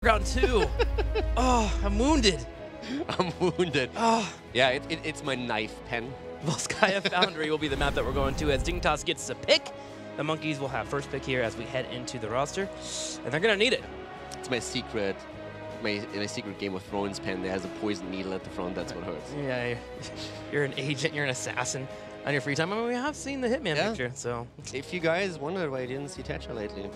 Round 2. Oh, I'm wounded. I'm wounded. Oh. Yeah, it's my knife pen. Volskaya Foundry will be the map that we're going to as Dignitas gets a pick. The Monkeys will have first pick here as we head into the roster, and they're going to need it. It's my secret Game of Thrones pen that has a poison needle at the front. That's what hurts. Yeah, you're an agent, you're an assassin on your free time. I mean, we have seen the Hitman picture, so. If you guys wondered why I didn't see Thatcher lately,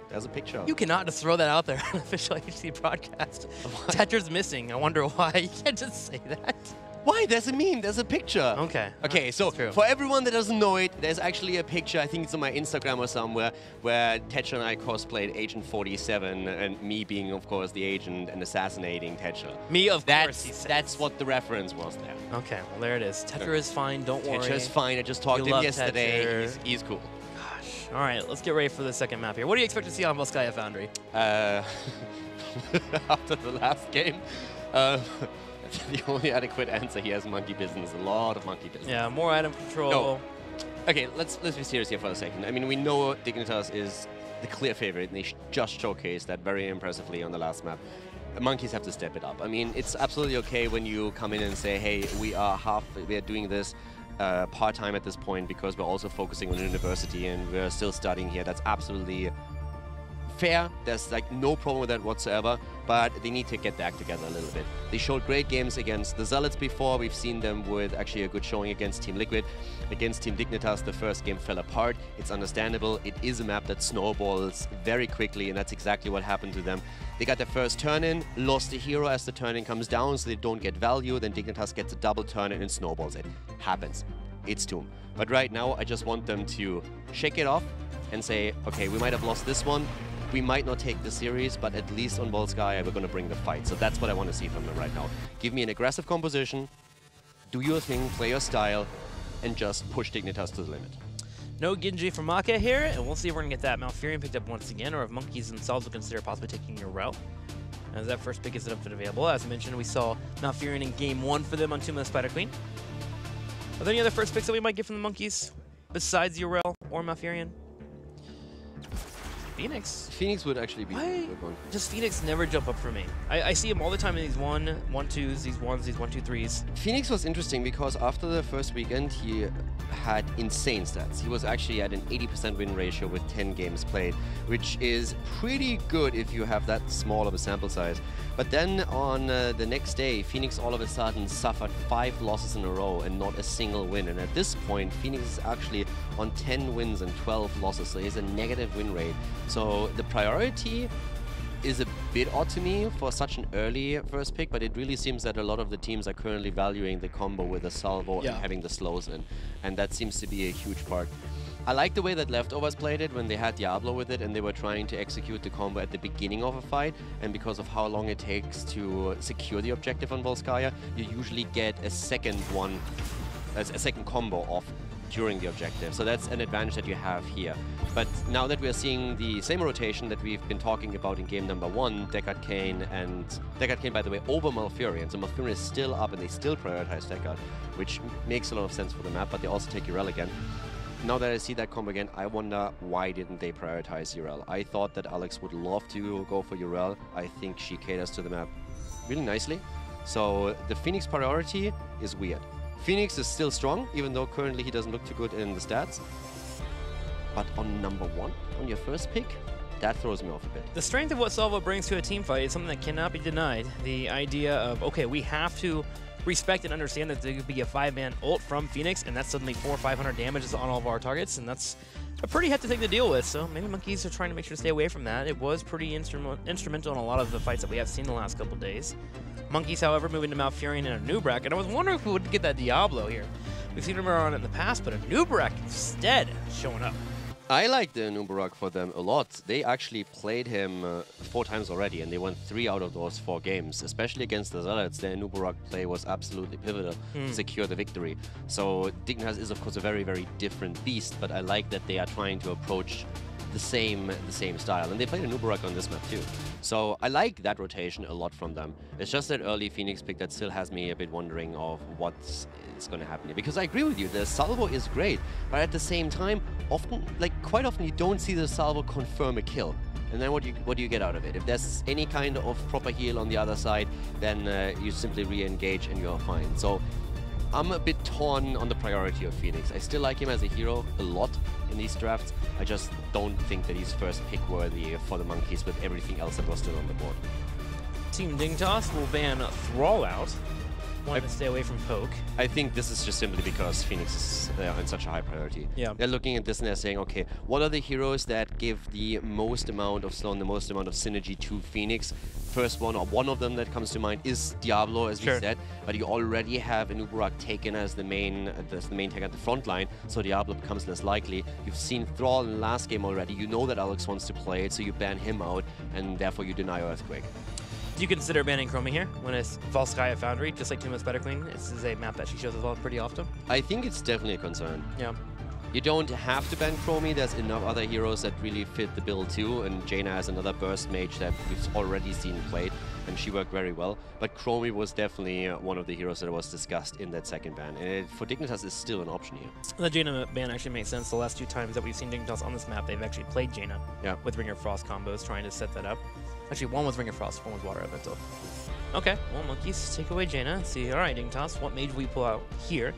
there's a picture. You cannot just throw that out there on official HGC broadcast. Thatcher's missing. I wonder why. You can't just say that. Why? There's a meme. There's a picture. Okay. Okay, so for everyone that doesn't know it, there's actually a picture, I think it's on my Instagram or somewhere, where Thatcher and I cosplayed Agent 47, and me being, of course, the agent and assassinating Thatcher. Me, of course, he says. That's what the reference was there. Okay, well, there it is. Thatcher is fine. Don't worry. Thatcher is fine. I just talked to him yesterday. He's cool. Gosh. All right, let's get ready for the second map here. What do you expect to see on Volskaya Foundry? After the last game, the only adequate answer here is monkey business. A lot of monkey business. Yeah, more item control. No. Okay, let's be serious here for a second. I mean, we know Dignitas is the clear favorite, and they just showcased that very impressively on the last map. Monkeys have to step it up. I mean, it's absolutely okay when you come in and say, hey, we are doing this part-time at this point because we're also focusing on university and we're still studying here. That's absolutely fair. There's like no problem with that whatsoever, but they need to get their act together a little bit. They showed great games against the Zealots before. We've seen them with actually a good showing against Team Liquid. Against Team Dignitas, the first game fell apart. It's understandable. It is a map that snowballs very quickly, and that's exactly what happened to them. They got their first turn-in, lost a hero as the turn-in comes down, so they don't get value. Then Dignitas gets a double turn-in and snowballs it. Happens. It's Doom. But right now, I just want them to shake it off and say, okay, we might have lost this one. We might not take the series, but at least on Volskaya, we're going to bring the fight. So that's what I want to see from them right now. Give me an aggressive composition, do your thing, play your style, and just push Dignitas to the limit. No Genji for Maka here, and we'll see if we're going to get that Malfurion picked up once again, or if Monkeys themselves will consider possibly taking your route. As that first pick is up and available. As I mentioned, we saw Malfurion in Game 1 for them on Tomb of the Spider Queen. Are there any other first picks that we might get from the Monkeys, besides Urel or Malfurion? Phoenix. Phoenix would actually be a good one. Does Phoenix never jump up for me? I see him all the time in these 1-2s, these 1s, these 1-2-3s. Phoenix was interesting because after the first weekend, he had insane stats. He was actually at an 80% win ratio with 10 games played, which is pretty good if you have that small of a sample size. But then on the next day, Phoenix all of a sudden suffered 5 losses in a row and not a single win. And at this point, Phoenix is actually on 10 wins and 12 losses, so he has a negative win rate. So the priority is a bit odd to me for such an early first pick, but it really seems that a lot of the teams are currently valuing the combo with the salvo and having the slows in, and that seems to be a huge part. I like the way that Leftovers played it when they had Diablo with it and they were trying to execute the combo at the beginning of a fight, and because of how long it takes to secure the objective on Volskaya, you usually get a second combo off during the objective. So that's an advantage that you have here. But now that we're seeing the same rotation that we've been talking about in game number 1, Deckard Cain, by the way, over Malfurion. So Malfurion is still up and they still prioritize Deckard, which makes a lot of sense for the map, but they also take Urel again. Now that I see that combo again, I wonder why didn't they prioritize Urel? I thought that Alex would love to go for Urel. I think she caters to the map really nicely. So the Phoenix priority is weird. Phoenix is still strong, even though currently he doesn't look too good in the stats. But on number 1, on your first pick, that throws me off a bit. The strength of what Salvo brings to a team fight is something that cannot be denied. The idea of, okay, we have to respect and understand that there could be a 5-man ult from Phoenix, and that's suddenly 400 or 500 damages on all of our targets, and that's a pretty hefty thing to deal with. So maybe Monkeys are trying to make sure to stay away from that. It was pretty instrumental in a lot of the fights that we have seen the last couple days. Monkeys, however, moving to Malfurion and a Nubrak, and I was wondering if we would get that Diablo here. We've seen him around in the past, but a Nubrak instead showing up. I like the Nubrak for them a lot. They actually played him 4 times already, and they won 3 out of those 4 games. Especially against the Zealots, their Nubrak play was absolutely pivotal to secure the victory. So Dignitas is, of course, a very, very different beast, but I like that they are trying to approach the same style. And they played a Nubarak on this map too. So I like that rotation a lot from them. It's just that early Phoenix pick that still has me a bit wondering of what's going to happen here. Because I agree with you, the salvo is great, but at the same time, quite often you don't see the salvo confirm a kill. And then what do you get out of it? If there's any kind of proper heal on the other side, then you simply re-engage and you're fine. So I'm a bit torn on the priority of Phoenix. I still like him as a hero a lot in these drafts. I just don't think that he's first pick worthy for the Monkeys with everything else that was still on the board. Team Dignitas will ban Thrall out. Want to stay away from Poke. I think this is just simply because Phoenix is on such a high priority. Yeah. They're looking at this and they're saying, okay, what are the heroes that give the most amount of slow and the most amount of synergy to Phoenix? First one, or one of them that comes to mind, is Diablo, as we said. But you already have an Uburak taken as the main tag at the front line, so Diablo becomes less likely. You've seen Thrall in the last game already. You know that Alex wants to play it, so you ban him out, and therefore you deny Earthquake. Do you consider banning Chromie here when it's Volskaya Foundry, just like 2 Months Better Queen? This is a map that she shows as well pretty often. I think it's definitely a concern. Yeah. You don't have to ban Chromie. There's enough other heroes that really fit the bill too, and Jaina has another burst mage that we've already seen played, and she worked very well. But Chromie was definitely one of the heroes that was discussed in that second ban, and for Dignitas is still an option here. The Jaina ban actually makes sense. The last 2 times that we've seen Dignitas on this map, they've actually played Jaina with Ringer Frost combos, trying to set that up. Actually, one was Ringer Frost, one was Water Elemental. Okay, well, Monkeys take away Jaina. Let's see, all right, Dignitas, what mage we pull out here?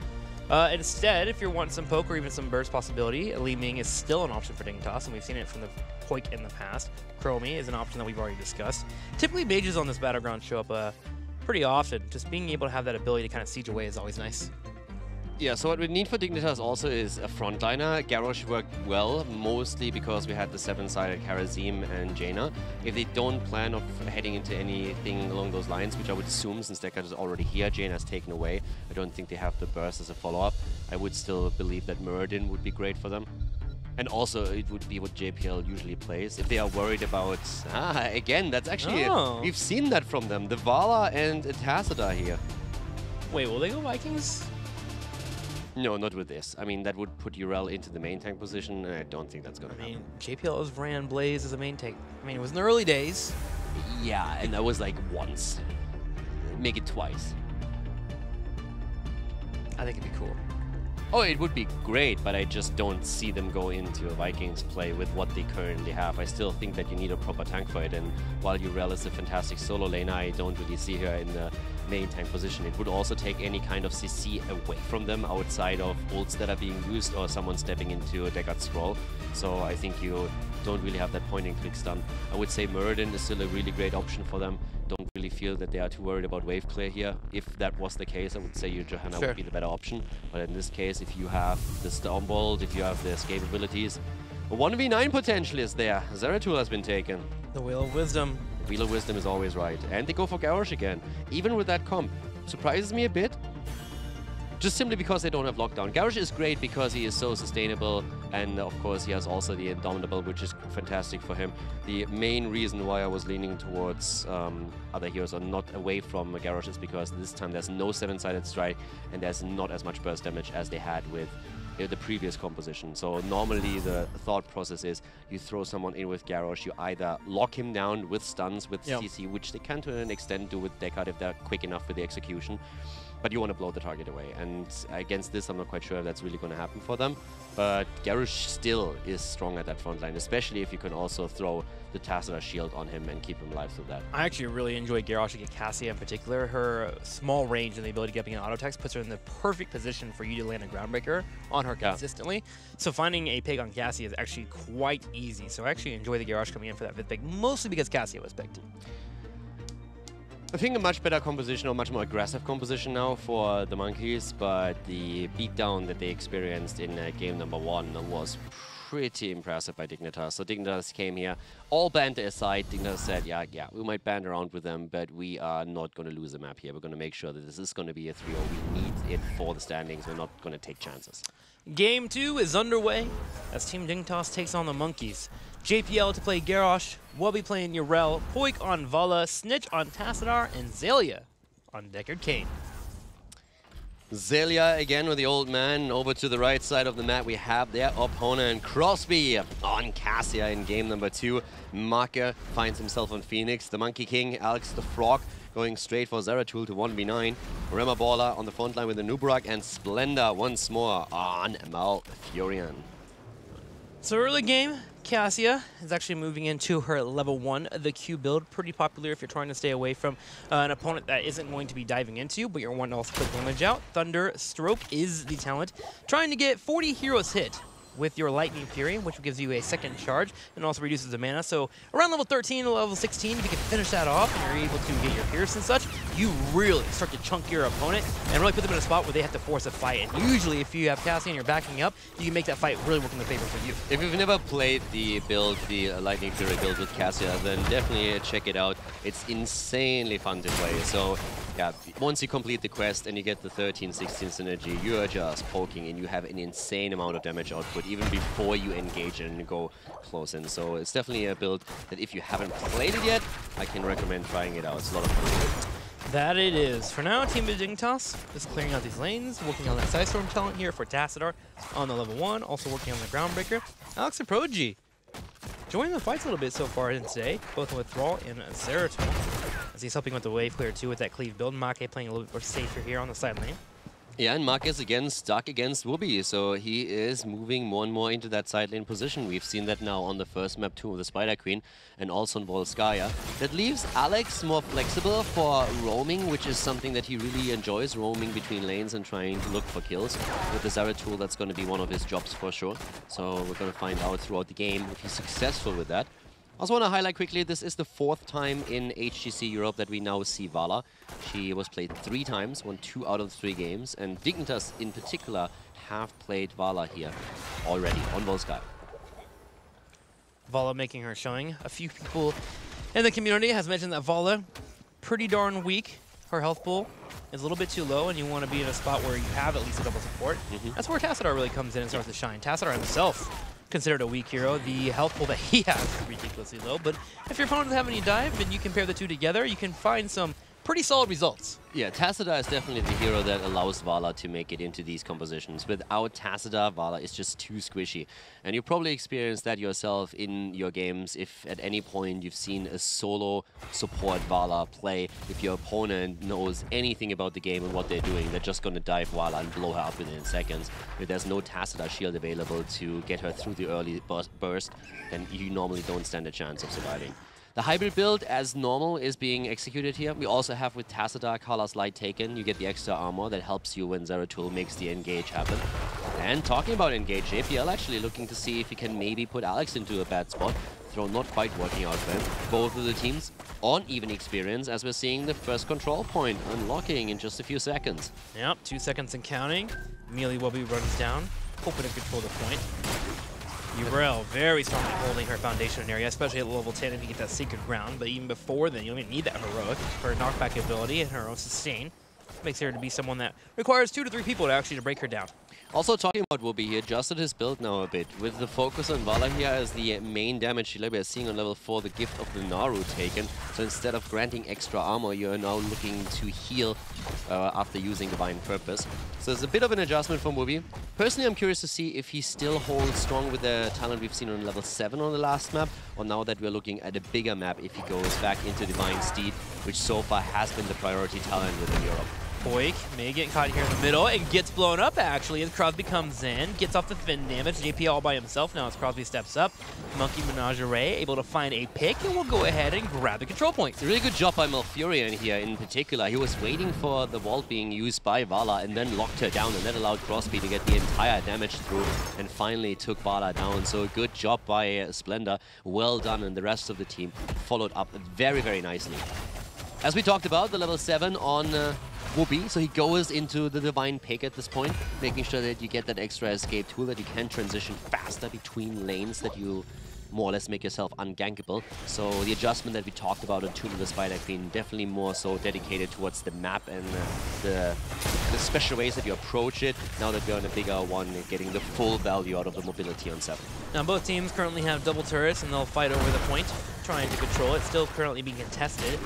Instead, if you're wanting some poke or even some burst possibility, Li Ming is still an option for Dignitas, and we've seen it from the Poik in the past. Chromie is an option that we've already discussed. Typically, mages on this battleground show up pretty often. Just being able to have that ability to kind of siege away is always nice. Yeah, so what we need for Dignitas also is a frontliner. Garrosh worked well, mostly because we had the 7-sided Karazim and Jaina. If they don't plan of heading into anything along those lines, which I would assume since Deckard is already here, Jaina's taken away, I don't think they have the burst as a follow-up. I would still believe that Muradin would be great for them. And also, it would be what JPL usually plays. If they are worried about... again, that's actually... We've seen that from them. The Vala and Tassadar here. Wait, will they go Vikings? No, not with this. I mean, that would put Urel into the main tank position, and I don't think that's going to happen. I mean, JPL has ran Blaze as a main tank. I mean, it was in the early days. Yeah, and that was like once. Make it twice. I think it'd be cool. Oh, it would be great, but I just don't see them go into a Vikings play with what they currently have. I still think that you need a proper tank for it, and while Urel is a fantastic solo laner, I don't really see her in the main tank position. It would also take any kind of CC away from them outside of ults that are being used or someone stepping into a Deckard scroll. So I think you don't really have that point and click stun. I would say Muradin is still a really great option for them. Don't really feel that they are too worried about wave clear here. If that was the case, I would say your Johanna would be the better option. But in this case, if you have the Stormbolt, if you have the escape abilities, a 1v9 potential is there. Zeratul has been taken. The Wheel of Wisdom. The Wheel of Wisdom is always right. And they go for Garrosh again. Even with that comp. Surprises me a bit. Just simply because they don't have lockdown. Garrosh is great because he is so sustainable, and of course he has also the Indomitable, which is fantastic for him. The main reason why I was leaning towards other heroes or not away from Garrosh is because this time there's no 7-sided strike and there's not as much burst damage as they had with the previous composition. So normally the thought process is you throw someone in with Garrosh, you either lock him down with stuns, with CC, which they can to an extent do with Deckard if they're quick enough with the execution, but you want to blow the target away. And against this, I'm not quite sure if that's really going to happen for them. But Garrosh still is strong at that front line, especially if you can also throw the Tassadar shield on him and keep him alive through that. I actually really enjoy Garrosh against Cassia in particular. Her small range and the ability to get being an auto text puts her in the perfect position for you to land a Groundbreaker on her consistently. So finding a pick on Cassia is actually quite easy. So I actually enjoy the Garrosh coming in for that 5th pick, mostly because Cassia was picked. I think a much better composition, or much more aggressive composition now for the Monkeys, but the beatdown that they experienced in game number 1 was pretty impressive by Dignitas. So Dignitas came here, all banter aside. Dignitas said, yeah, we might band around with them, but we are not going to lose the map here. We're going to make sure that this is going to be a 3-0. We need it for the standings. We're not going to take chances. Game 2 is underway as Team Dignitas takes on the Monkeys. JPL to play Garrosh, Wubby playing Urel, Poik on Vala, Snitch on Tassadar, and Zalia on Deckard Cain. Zelia again with the old man. Over to the right side of the map, we have their opponent, Crosby, on Cassia in game number 2. Marker finds himself on Phoenix. The Monkey King, Alex the Frog, going straight for Zeratul to 1v9. Rema Baller on the front line with the Nubrak, and Splendor once more on Malfurion. So early game, Cassia is actually moving into her level 1, the Q build. Pretty popular if you're trying to stay away from an opponent that isn't going to be diving into you, but you're wanting to also quick damage out. Thunder Stroke is the talent. Trying to get 40 heroes hit with your Lightning Fury, which gives you a second charge and also reduces the mana. So around level 13 to level 16, if you can finish that off and you're able to get your Pierce and such, you really start to chunk your opponent and really put them in a spot where they have to force a fight. And usually if you have Cassie and you're backing up, you can make that fight really work in the favor for you. If you've never played the build, the Lightning Fury build with Cassia, then definitely check it out. It's insanely fun to play. So yeah, once you complete the quest and you get the 13-16 synergy, you are just poking and you have an insane amount of damage output even before you engage and go close in. So it's definitely a build that if you haven't played it yet, I can recommend trying it out. It's a lot of fun. That it is. For now, Team Dignitas is clearing out these lanes, working on that Sidestorm talent here for Tassadar on the level 1, also working on the Groundbreaker. Alex and Prodigy joining the fights a little bit so far in today, both with Thrall and Zeratul, as he's helping with the wave clear too with that cleave build. Make playing a little bit more safer here on the side lane. Yeah, and Mark is again stuck against Wooby, so he is moving more and more into that side lane position. We've seen that now on the first map too, with the Spider Queen, and also on Volskaya. That leaves Alex more flexible for roaming, which is something that he really enjoys, roaming between lanes and trying to look for kills. With the Zeratul, that's going to be one of his jobs for sure. So we're going to find out throughout the game if he's successful with that. I also want to highlight quickly, this is the 4th time in HGC Europe that we now see Vala. She was played 3 times, won 2 out of 3 games, and Dignitas in particular have played Vala here already on Volskaya. Vala making her showing. A few people in the community has mentioned that Vala, pretty darn weak. Her health pool is a little bit too low, and you want to be in a spot where you have at least a double support. That's where Tassadar really comes in and starts to shine. Tassadar himself considered a weak hero. The health pool that he has is ridiculously low, but if your opponent doesn't have any dive and you compare the two together, you can find some pretty solid results. Yeah, Tassadar is definitely the hero that allows Vala to make it into these compositions. Without Tassadar, Vala is just too squishy. And you probably experienced that yourself in your games if at any point you've seen a solo support Vala play. If your opponent knows anything about the game and what they're doing, they're just going to dive Vala and blow her up within seconds. If there's no Tassadar shield available to get her through the early burst, then you normally don't stand a chance of surviving. The hybrid build, as normal, is being executed here. We also have with Tassadar, Kala's Light taken. You get the extra armor that helps you when Zeratul makes the engage happen. And talking about engage, JPL actually looking to see if he can maybe put Alex into a bad spot. Throw not quite working out for him. Both of the teams on even experience, as we're seeing the first control point unlocking in just a few seconds. Yep, 2 seconds and counting. Mealy Wubby runs down, hoping to control the point. Urel very strongly holding her foundation area, especially at level 10 if you get that Sacred Ground. But even before then, you don't even need that heroic. Her knockback ability and her own sustain makes her to be someone that requires 2 to 3 people to actually break her down. Also talking about Wooby, he adjusted his build now a bit. With the focus on Vala here as the main damage dealer, we are seeing on level 4 the gift of the Naru taken. So instead of granting extra armor, you are now looking to heal after using Divine Purpose. So it's a bit of an adjustment from Wooby. Personally, I'm curious to see if he still holds strong with the talent we've seen on level 7 on the last map, or now that we're looking at a bigger map, if he goes back into Divine Steed, which so far has been the priority talent within Europe. Poik may get caught here in the middle and gets blown up actually as Crosby comes in, gets off the fin damage. JP all by himself now as Crosby steps up. Monkey Menagerie able to find a pick and will go ahead and grab the control point. It's a really good job by Malfurion here in particular. He was waiting for the vault being used by Vala and then locked her down, and that allowed Crosby to get the entire damage through and finally took Vala down. So good job by Splendor. Well done, and the rest of the team followed up very, very nicely. As we talked about, the level 7 on Wooby, so he goes into the Divine Pick at this point, making sure that you get that extra escape tool, that you can transition faster between lanes, that you more or less make yourself ungankable. So the adjustment that we talked about on Tune of the Spider Queen, definitely more so dedicated towards the map and the special ways that you approach it, now that we're on a bigger one, getting the full value out of the mobility on 7. Now both teams currently have double turrets and they'll fight over the point, trying to control it. Still currently being contested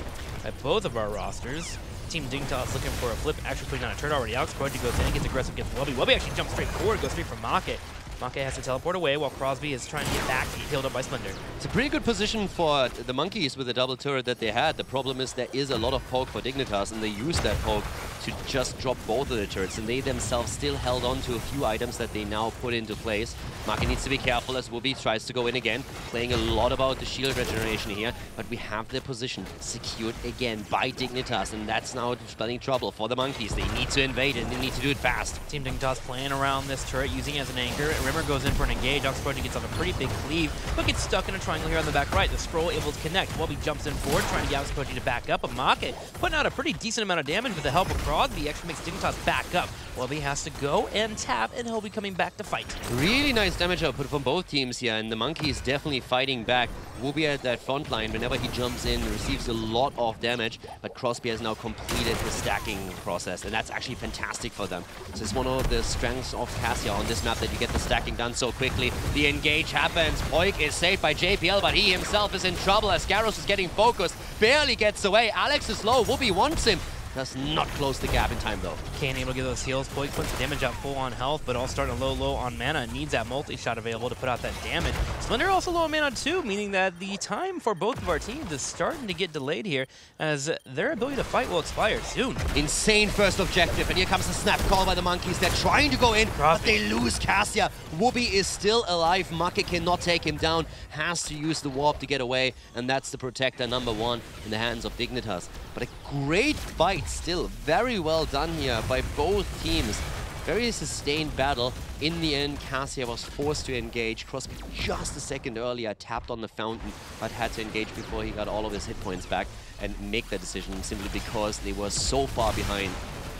by both of our rosters. Team Dignitas looking for a flip, actually putting down a turret already. Alex Prodigy goes in, gets aggressive, gets Wubby. Wubby actually jumps straight forward, goes straight for Make. Make has to teleport away while Crosby is trying to get back to get healed up by Splendor. It's a pretty good position for the Monkeys with the double turret that they had. The problem is there is a lot of poke for Dignitas, and they used that poke to just drop both of the turrets, and they themselves still held on to a few items that they now put into place. Make needs to be careful as Wubby tries to go in again, playing a lot about the shield regeneration here, but we have the position secured again by Dignitas, and that's now spelling trouble for the Monkeys. They need to invade, and they need to do it fast. Team Dignitas playing around this turret, using it as an anchor. Rimmer goes in for an engage. Alex Prodigy gets on a pretty big cleave, but gets stuck in a triangle here on the back right. The scroll able to connect. Wubby jumps in forward, trying to get Alex Prodigy to back up, but Make putting out a pretty decent amount of damage with the help of Crosby. Actually makes Dignitas back up. Wubby has to go and tap, and he'll be coming back to fight. Really nice damage output from both teams here, and the Monkeys definitely fighting back. Wubby at that front line, whenever he jumps in, receives a lot of damage, but Crosby has now completed the stacking process, and that's actually fantastic for them. So it's one of the strengths of Cassia on this map that you get the stacking done so quickly. The engage happens. Poik is saved by JPL, but he himself is in trouble as Garros is getting focused, barely gets away. Alex is low. Wubby wants him. Does not close the gap in time, though. Kane able to get those heals. Poik puts the damage out full on health, but all starting low on mana. Needs that multi-shot available to put out that damage. Splendor also low on mana too, meaning that the time for both of our teams is starting to get delayed here, as their ability to fight will expire soon. Insane first objective, and here comes the snap call by the Monkeys. They're trying to go in, but they lose Cassia. Wubby is still alive. Make cannot take him down. Has to use the warp to get away, and that's the protector number one in the hands of Dignitas. But a great fight still. Very well done here by both teams. Very sustained battle. In the end, Cassia was forced to engage. Crosby just a second earlier tapped on the fountain, but had to engage before he got all of his hit points back and make that decision simply because they were so far behind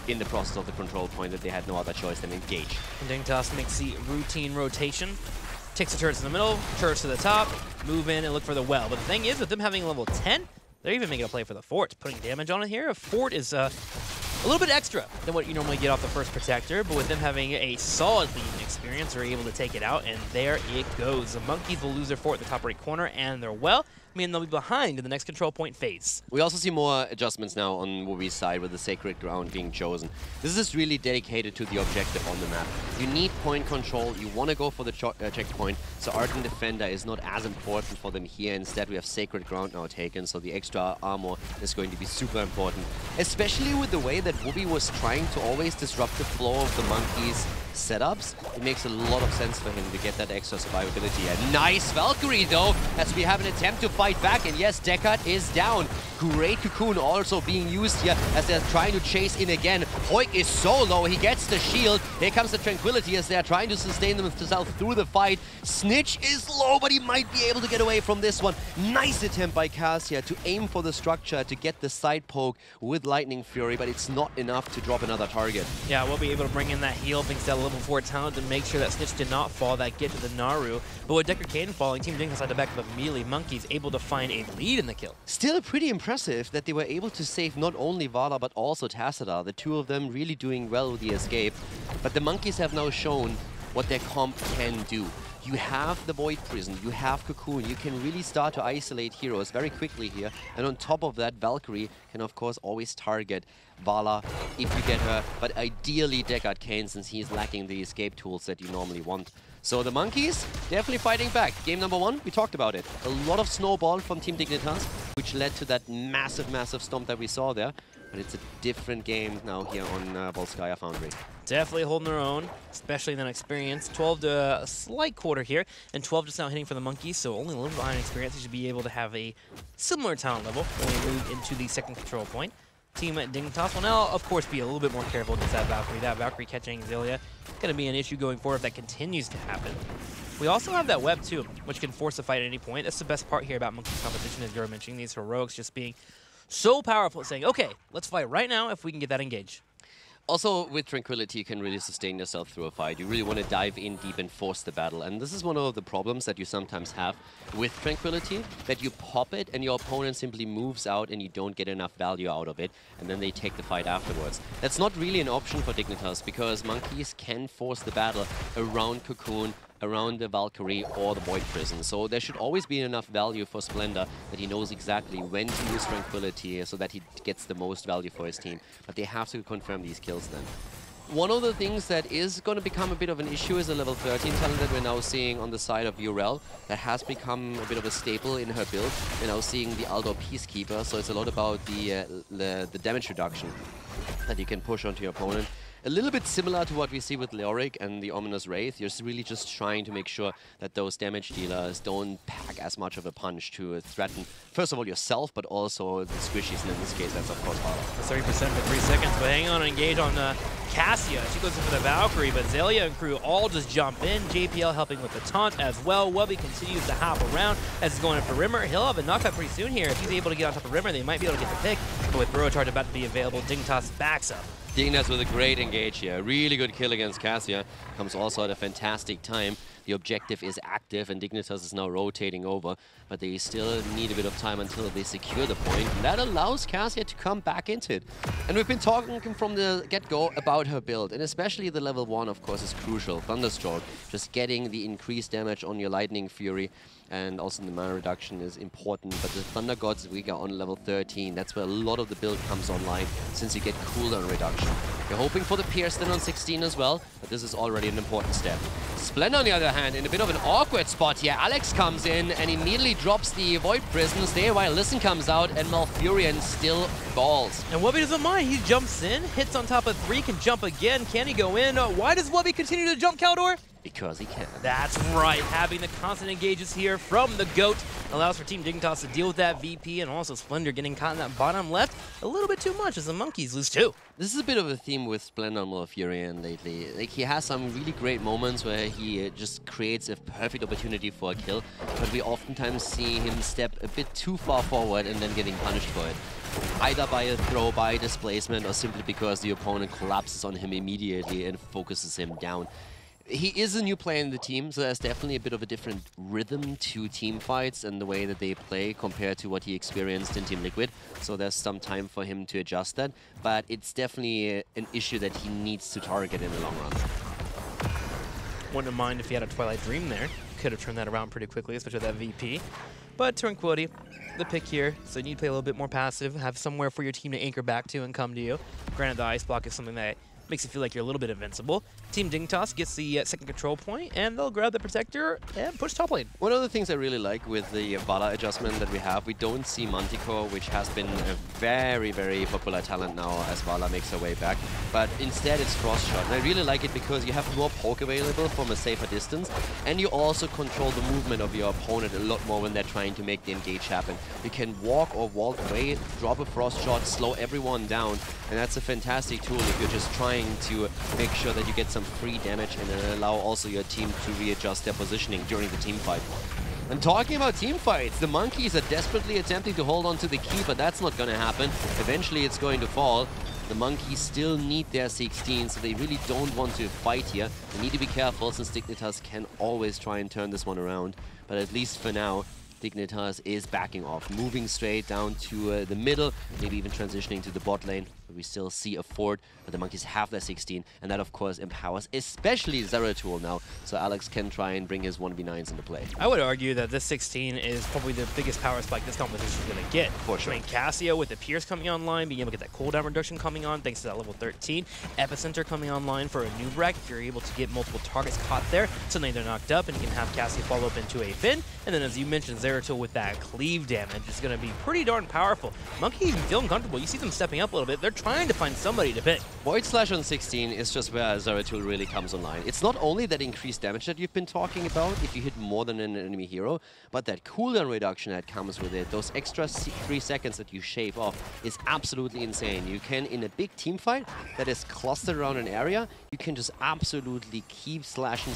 in the process of the control point that they had no other choice than engage. Dignitas makes the routine rotation. Takes the turrets in the middle, turrets to the top, move in and look for the well. But the thing is, with them having level 10, they're even making a play for the fort, putting damage on it here. A fort is a little bit extra than what you normally get off the first protector, but with them having a solid lead experience, they're able to take it out, and there it goes. The Monkeys will lose their fort in the top right corner, and their well, meaning they'll be behind in the next control point phase. We also see more adjustments now on Wubby's side with the sacred ground being chosen. This is really dedicated to the objective on the map. You need point control, you want to go for the checkpoint, so Ardent Defender is not as important for them here. Instead, we have sacred ground now taken, so the extra armor is going to be super important. Especially with the way that Wubby was trying to always disrupt the flow of the Monkeys' setups, it makes a lot of sense for him to get that extra survivability. A nice Valkyrie, though, as we have an attempt to fight back, and yes, Deckard is down. Great Cocoon also being used here as they're trying to chase in again. Poik is so low, he gets the shield. Here comes the Tranquility as they're trying to sustain themselves through the fight. Snitch is low, but he might be able to get away from this one. Nice attempt by Cassia to aim for the structure to get the side poke with Lightning Fury, but it's not enough to drop another target. Yeah, we'll be able to bring in that heal thanks to that level 4 talent to make sure that Snitch did not fall, that get to the Naru. But with Deckard Caden falling, Team Dignitas had to back up immediately. Monkeys able to find a lead in the kill. Still pretty impressive that they were able to save not only Vala but also Tassadar, the two of them really doing well with the escape. But the Monkeys have now shown what their comp can do. You have the Void Prison, you have Cocoon, you can really start to isolate heroes very quickly here. And on top of that, Valkyrie can of course always target Vala if you get her, but ideally Deckard Cain, since he's lacking the escape tools that you normally want. So the Monkeys definitely fighting back. Game number 1, we talked about it. A lot of snowball from Team Dignitas, which led to that massive stomp that we saw there. But it's a different game now here on Volskaya Foundry. Definitely holding their own, especially in that experience. 12 to a slight quarter here, and 12 just now hitting for the Monkeys, so only a little behind experience. They should be able to have a similar talent level when we move into the second control point. Team at Dignitas will now, of course, be a little bit more careful against that Valkyrie. That Valkyrie catching Xillia is going to be an issue going forward if that continues to happen. We also have that web, too, which can force a fight at any point. That's the best part here about Monkey's competition, as you're mentioning, these heroics just being so powerful, saying, okay, let's fight right now if we can get that engaged. Also, with Tranquility, you can really sustain yourself through a fight. You really want to dive in deep and force the battle. And this is one of the problems that you sometimes have with Tranquility, that you pop it and your opponent simply moves out and you don't get enough value out of it, and then they take the fight afterwards. That's not really an option for Dignitas, because Monkeys can force the battle around Cocoon, around the Valkyrie or the Void Prison. So there should always be enough value for Splendor that he knows exactly when to use Tranquility so that he gets the most value for his team. But they have to confirm these kills then. One of the things that is going to become a bit of an issue is the level 13 talent that we're now seeing on the side of Urel. That has become a bit of a staple in her build. We're now seeing the Aldor Peacekeeper, so it's a lot about the damage reduction that you can push onto your opponent. A little bit similar to what we see with Leoric and the Ominous Wraith. You're really just trying to make sure that those damage dealers don't pack as much of a punch to threaten, first of all, yourself, but also the squishies, and in this case, that's of course Vala. 30% for 3 seconds, but hang on and engage on Cassia. She goes in for the Valkyrie, but Zelia and crew all just jump in. JPL helping with the taunt as well. Wubby continues to hop around as he's going in for Rimmer. He'll have a knockout pretty soon here. If he's able to get on top of Rimmer, they might be able to get the pick, but with Burrow Charge about to be available, Dignitas backs up. Dignitas with a great engage here. Really good kill against Cassia. Comes also at a fantastic time. The objective is active and Dignitas is now rotating over, but they still need a bit of time until they secure the point. And that allows Cassia to come back into it. And we've been talking from the get-go about her build, and especially the level 1, of course, is crucial. Thunderstroke, just getting the increased damage on your Lightning Fury, and also the mana reduction is important. But the Thunder God's Vigor on level 13, that's where a lot of the build comes online, since you get cooldown reduction. You're hoping for the Pierce then on 16 as well, but this is already an important step. Splendor, on the other hand, in a bit of an awkward spot here. Alex comes in and immediately drops the Void Prison. Stay while Listen comes out, and Malfurion still falls. And Wubby doesn't mind. He jumps in, hits on top of 3, can jump again. Can he go in? Why does Wubby continue to jump, Caldor? Because he can. That's right. Having the constant engages here from the GOAT allows for Team Dignitas to deal with that VP, and also Splendor getting caught in that bottom left a little bit too much as the Monkeys lose 2. This is a bit of a theme with Splendor and Malfurion lately. Like, he has some really great moments where he just creates a perfect opportunity for a kill, but we oftentimes see him step a bit too far forward and then getting punished for it. Either by a throw, by displacement, or simply because the opponent collapses on him immediately and focuses him down. He is a new player in the team, so there's definitely a bit of a different rhythm to team fights and the way that they play compared to what he experienced in Team Liquid. So there's some time for him to adjust that, but it's definitely an issue that he needs to target in the long run. Wouldn't mind if he had a Twilight Dream there. Could have turned that around pretty quickly, especially with that VP. But Tranquility, the pick here, so you need to play a little bit more passive, have somewhere for your team to anchor back to and come to you. Granted, the Ice Block is something that makes you feel like you're a little bit invincible. Team Dignitas gets the second control point, and they'll grab the Protector and push top lane. One of the things I really like with the Vala adjustment that we have, we don't see Manticore, which has been a very, very popular talent now as Vala makes her way back. But instead it's Frost Shot. And I really like it because you have more poke available from a safer distance, and you also control the movement of your opponent a lot more when they're trying to make the engage happen. You can walk or vault away, drop a Frost Shot, slow everyone down, and that's a fantastic tool if you're just trying to make sure that you get some free damage and then allow also your team to readjust their positioning during the team fight. And talking about team fights, the Monkeys are desperately attempting to hold on to the key, but that's not going to happen. Eventually it's going to fall. The Monkeys still need their 16, so they really don't want to fight here. They need to be careful, since Dignitas can always try and turn this one around. But at least for now, Dignitas is backing off, moving straight down to the middle, maybe even transitioning to the bot lane. But we still see a Ford, but the Monkeys have their 16, and that of course empowers especially Zeratul now, so Alex can try and bring his 1v9s into play. I would argue that this 16 is probably the biggest power spike this competition is going to get. For sure. I mean, Cassia with the Pierce coming online, being able to get that cooldown reduction coming on thanks to that level 13. Epicenter coming online for a new Brack if you're able to get multiple targets caught there. Suddenly they're knocked up, and you can have Cassia follow up into a Finn. And then as you mentioned, Zeratul with that cleave damage is going to be pretty darn powerful. Monkey even feeling comfortable. You see them stepping up a little bit. They're trying to find somebody to pick. Void Slash on 16 is just where Zeratul really comes online. It's not only that increased damage that you've been talking about if you hit more than an enemy hero, but that cooldown reduction that comes with it, those extra 3 seconds that you shave off, is absolutely insane. You can, in a big team fight that is clustered around an area, you can just absolutely keep slashing,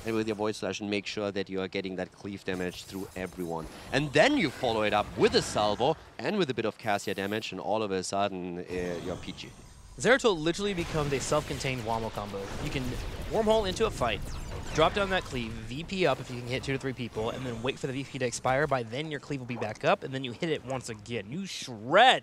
and with your Void Slash and make sure that you are getting that cleave damage through everyone. And then you follow it up with a salvo and with a bit of Cassia damage, and all of a sudden you're PG. Zeratul literally becomes a self-contained Wombo combo. You can wormhole into a fight, drop down that cleave, VP up if you can hit 2 to 3 people, and then wait for the VP to expire. By then your cleave will be back up, and then you hit it once again. You shred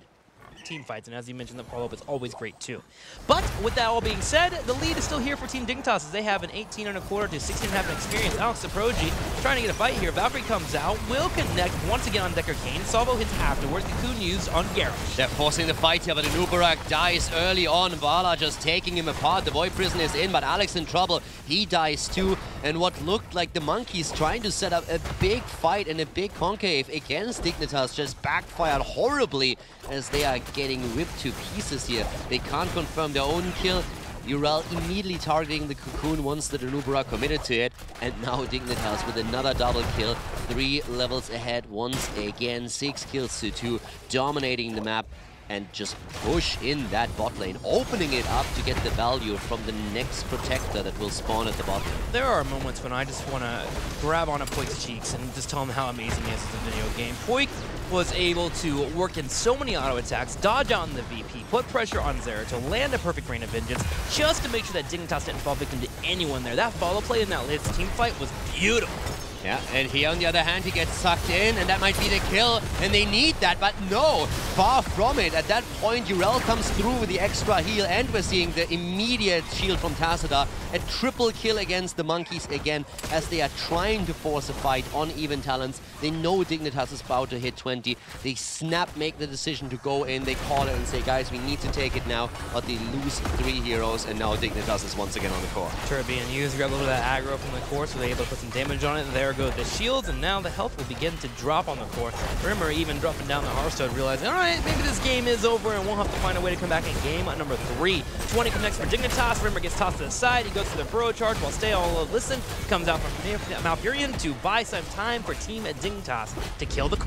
team fights, and as you mentioned, the follow-up is always great too. But with that all being said, the lead is still here for Team Dignitas as they have an 18.25 to 16.5 experience. Alex Saproji trying to get a fight here. Valkyrie comes out, will connect once again on Decker Kane. Salvo hits afterwards. Cocoon used on Garrosh. They're forcing the fight here, but the Nubarak dies early on. Vala just taking him apart. The Void Prison is in, but Alex in trouble. He dies too. And what looked like the Monkeys trying to set up a big fight and a big concave against Dignitas just backfired horribly as they are getting ripped to pieces here. They can't confirm their own kill. Ural immediately targeting the Cocoon once the Danubara committed to it. And now Dignitas with another double kill. 3 levels ahead once again. 6 kills to 2. Dominating the map. And just push in that bot lane, opening it up to get the value from the next protector that will spawn at the bot lane. There are moments when I just want to grab onto Poik's cheeks and just tell him how amazing he is as a video game. Poik was able to work in so many auto attacks, dodge on the VP, put pressure on Zera to land a perfect Rain of Vengeance, just to make sure that Dignitas didn't fall victim to anyone there. That follow play in that latest team fight was beautiful. Yeah, and here on the other hand, he gets sucked in, and that might be the kill, and they need that, but no, far from it. At that point, Urel comes through with the extra heal, and we're seeing the immediate shield from Tassadar. A triple kill against the Monkeys again, as they are trying to force a fight on even talents. They know Dignitas is about to hit 20. They snap, make the decision to go in, they call it and say, guys, we need to take it now, but they lose 3 heroes, and now Dignitas is once again on the core. Sure, being used, grab a little bit of that aggro from the core, so they're able to put some damage on it. There go the shields, and now the health will begin to drop on the core. Rimmer even dropping down the Hearthstone, realizing, all right, maybe this game is over and we'll have to find a way to come back in game number 3. 20 connects for Dignitas. Rimmer gets tossed to the side. He goes for the Burrow charge while Stay All Listen comes out from Malfurion to buy some time for Team Dignitas to kill the core.